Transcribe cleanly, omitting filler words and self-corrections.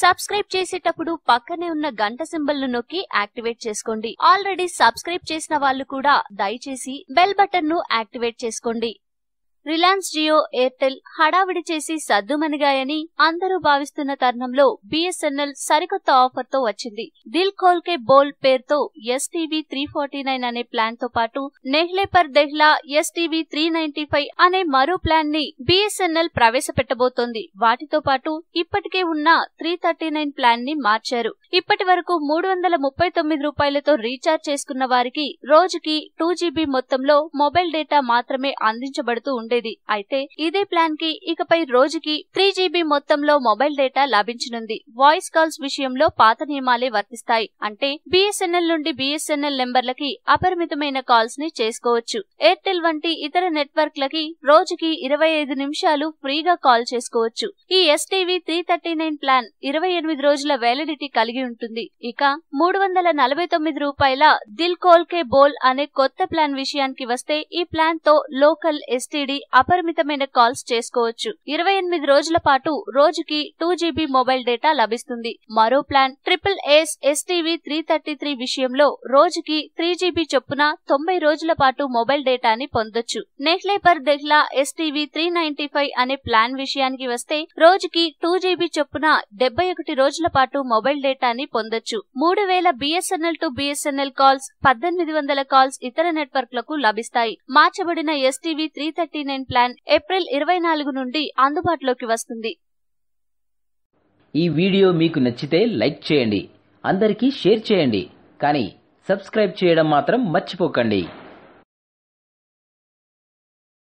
Subscribe చేసేటప్పుడు పక్కనే ఉన్న గంట సింబల్ ను నొక్కి యాక్టివేట్ చేసుకోండి. ఆల్రెడీ సబ్స్క్రైబ్ చేసిన వాళ్ళు కూడా దయచేసి బెల్ బటన్ ను యాక్టివేట్ చేసుకోండి. రిలయన్స్ జియో ఎయిర్టెల్ హడావిడి చేసి సద్దుమణిగాయని అందరూ భావిస్తున్న తరుణంలో బిఎస్ఎన్ఎల్ సరికొత్త ఆఫర్ తో వచ్చింది. దిల్ ఖోల్ కే బోల్ పేరుతో ఎస్టీవీ 349 అనే ప్లాన్ తో పాటు నెహ్లే పర్ దెహ్లా ఎస్టీవీ 395 అనే మరో ప్లాన్ ని బిఎస్ఎన్ఎల్ ప్రవేశపెట్టబోతోంది. వాటితో పాటు ఇప్పటికే ఉన్న 339 ప్లాన్ ని మార్చారు. ఇప్పటి వరకు 339 రూపాయలతో రీఛార్జ్ చేసుకున్న వారికి రోజుకి 2 GB మొత్తంలో మొబైల్ డేటా మాత్రమే అందించబడుతూ ఉండేది. అయితే ఇదే ప్లాన్ కి ఇకపై రోజుకి 3 GB మొత్తంలో మొబైల్ డేటా లభించనుంది. వాయిస్ కాల్స్ విషయంలో పాత నియమాలే వర్తిస్తాయి. అంటే బిఎస్ఎన్ఎల్ నుండి బిఎస్ఎన్ఎల్ నెంబర్లకి అపరిమితమైన కాల్స్ ని చేసుకోవచ్చు. ఎయిర్టెల్ వంటి ఇతర నెట్వర్క్లకి రోజుకి 25 నిమిషాలు ఫ్రీగా కాల్ చేసుకోవచ్చు. ఈ ఎస్టీవీ 339 ప్లాన్ 28 రోజుల వ్యాలిడిటీ కలిగి ఉంటుంది. ఇక 349 రూపాయల దిల్ ఖోల్ కే బోల్ అనే కొత్త ప్లాన్ విషయానికి వస్తే ఈ ప్లాన్ తో లోకల్ ఎస్టీడీ అపరిమితమైన కాల్స్ చేసుకోవచ్చు. 28 రోజుల పాటు రోజుకి 2 GB మొబైల్ డేటా లభిస్తుంది. మరో ప్లాన్ ట్రిపుల్ ఎస్ ఎస్టీవీ 333 విషయంలో రోజుకి 3 GB చొప్పున 90 రోజుల పాటు మొబైల్ డేటాని పొందొచ్చు. నెహ్లే పర్ దెహ్లా ఎస్టీవీ 395 అనే ప్లాన్ విషయానికి వస్తే రోజుకి 2 GB చొప్పున 71 రోజుల పాటు మొబైల్ డేటాని పొందొచ్చు. 3000 BSNL to BSNL calls, 1800 calls ఇతర నెట్వర్క్లకు లభిస్తాయి. మార్చబడిన ఎస్టీవీ 339 ప్లాన్ ఏప్రిల్ 24 నుండి అందుబాటులోకి వస్తుంది. ఈ వీడియో మీకు నచ్చితే లైక్ చేయండి, అందరికీ షేర్ చేయండి, కానీ సబ్స్క్రైబ్ చేయడం మాత్రం మర్చిపోకండి.